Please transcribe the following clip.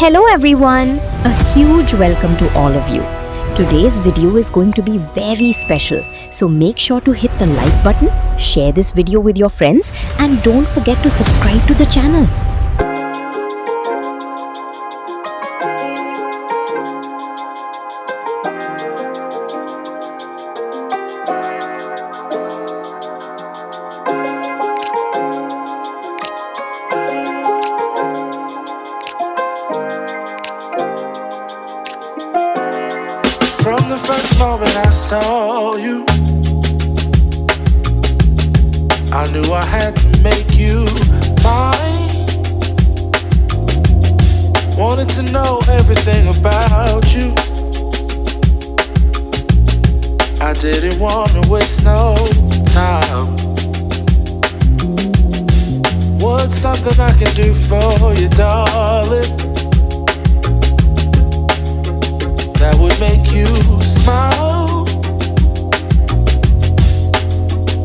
Hello everyone! A huge welcome to all of you. Today's video is going to be very special, so make sure to hit the like button, share this video with your friends, and don't forget to subscribe to the channel. From the first moment I saw you, I knew I had to make you mine. Wanted to know everything about you. I didn't want to waste no time. What's something I can do for you, darling, that would make you smile?